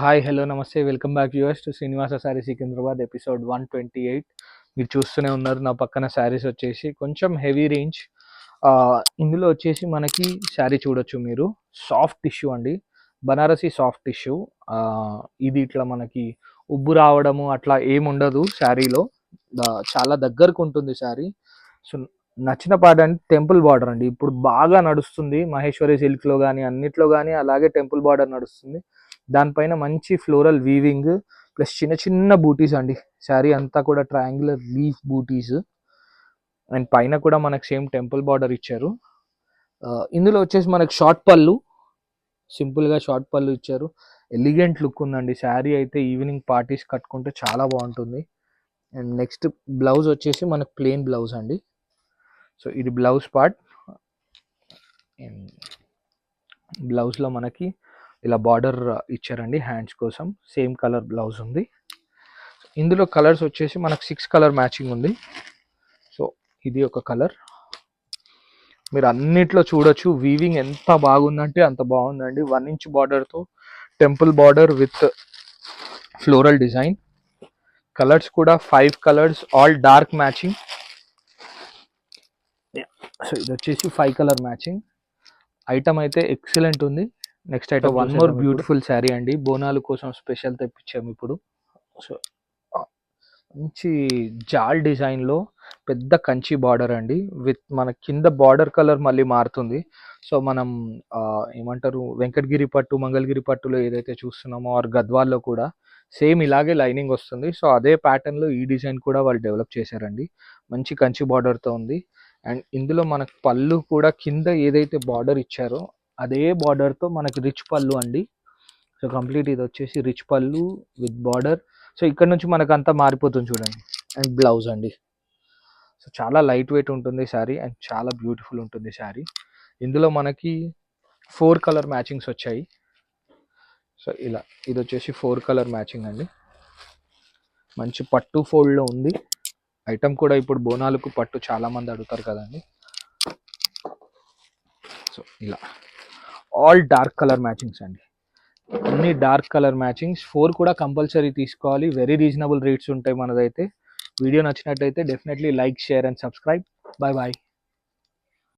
Hi hello నమస్తే welcome back US to Srinivasa sari Secunderabad episode 128. మీరు చూస్తూనే ఉన్నారు నా పక్కన శారీస్ వచ్చేసి కొంచెం హెవీ రేంజ్. ఇందులో వచ్చేసి మనకి శారీ చూడొచ్చు మీరు, సాఫ్ట్ టిష్యూ అండి, బనారసి సాఫ్ట్ టిష్యూ. ఇది ఇట్లా మనకి ఉబ్బు రావడము అట్లా ఏముండదు శారీలో, చాలా దగ్గరకు ఉంటుంది శారీ. సో నచ్చిన పాట అంటే టెంపుల్ బార్డర్ అండి, ఇప్పుడు బాగా నడుస్తుంది మహేశ్వరి సిల్క్లో కానీ అన్నిట్లో కానీ, అలాగే టెంపుల్ బార్డర్ నడుస్తుంది. దానిపైన మంచి ఫ్లోరల్ వీవింగ్ ప్లస్ చిన్న చిన్న బూటీస్ అండి. శారీ అంతా కూడా ట్రయాంగులర్ లీఫ్ బూటీస్, అండ్ పైన కూడా మనకు సేమ్ టెంపుల్ బార్డర్ ఇచ్చారు. ఇందులో వచ్చేసి మనకు షార్ట్ పళ్ళు, సింపుల్గా షార్ట్ పళ్ళు ఇచ్చారు. ఎలిగెంట్ లుక్ ఉందండి శారీ అయితే, ఈవినింగ్ పార్టీస్ కట్టుకుంటే చాలా బాగుంటుంది. అండ్ నెక్స్ట్ బ్లౌజ్ వచ్చేసి మనకు ప్లెయిన్ బ్లౌజ్ అండి. సో ఇది బ్లౌజ్ పార్ట్. బ్లౌజ్లో మనకి ఇలా బార్డర్ ఇచ్చారండి హ్యాండ్స్ కోసం, సేమ్ కలర్ బ్లౌజ్ ఉంది. ఇందులో కలర్స్ వచ్చేసి మనకు 6 కలర్ మ్యాచింగ్ ఉంది. సో ఇది ఒక కలర్, మీరు అన్నిట్లో చూడొచ్చు. వీవింగ్ ఎంత బాగుందంటే అంత బాగుందండి. 1 ఇంచ్ బార్డర్తో temple border with floral design. Colours కూడా 5 colours, all dark matching. So ఇది వచ్చేసి 5 కలర్ మ్యాచింగ్. ఐటమ్ అయితే ఎక్సలెంట్ ఉంది. Next item one more beautiful sari అండి, బోనాలు కోసం స్పెషల్ తెప్పించాము ఇప్పుడు. సో మంచి జాల్ డిజైన్లో పెద్ద కంచి బార్డర్ అండి, విత్ మన కింద బార్డర్ కలర్ మళ్ళీ మారుతుంది. సో మనం ఏమంటారు, వెంకటగిరి పట్టు మంగళగిరి పట్టులో ఏదైతే చూస్తున్నామో ఆర్ గద్వాల్లో కూడా సేమ్ ఇలాగే లైనింగ్ వస్తుంది. సో అదే ప్యాటర్న్లో ఈ డిజైన్ కూడా వాళ్ళు డెవలప్ చేశారండి. మంచి కంచి బార్డర్తో ఉంది. అండ్ ఇందులో మనకు పళ్ళు కూడా కింద ఏదైతే బార్డర్ ఇచ్చారో అదే బార్డర్తో మనకి రిచ్ పళ్ళు అండి. సో కంప్లీట్ ఇది వచ్చేసి రిచ్ పళ్ళు విత్ బార్డర్. సో ఇక్కడ నుంచి మనకు అంతా మారిపోతుంది చూడండి. అండ్ బ్లౌజ్ అండి. సో చాలా లైట్ వెయిట్ ఉంటుంది శారీ అండ్ చాలా బ్యూటిఫుల్ ఉంటుంది శారీ. ఇందులో మనకి 4 కలర్ మ్యాచింగ్స్ వచ్చాయి. సో ఇలా ఇది వచ్చేసి 4 కలర్ మ్యాచింగ్ అండి. మంచి పట్టు ఫోల్డ్లో ఉంది. ఐటమ్ కూడా ఇప్పుడు బోనాలకు పట్టు చాలామంది అడుగుతారు కదండి. సో ఇలా ఆల్ డార్క్ కలర్ మ్యాచింగ్స్ అండి, అన్ని డార్క్ కలర్ మ్యాచింగ్స్. 4 కూడా కంపల్సరీ తీసుకోవాలి. వెరీ రీజనబుల్ రేట్స్ ఉంటాయి మనదైతే. వీడియో నచ్చినట్టయితే definitely like, share and subscribe. Bye bye.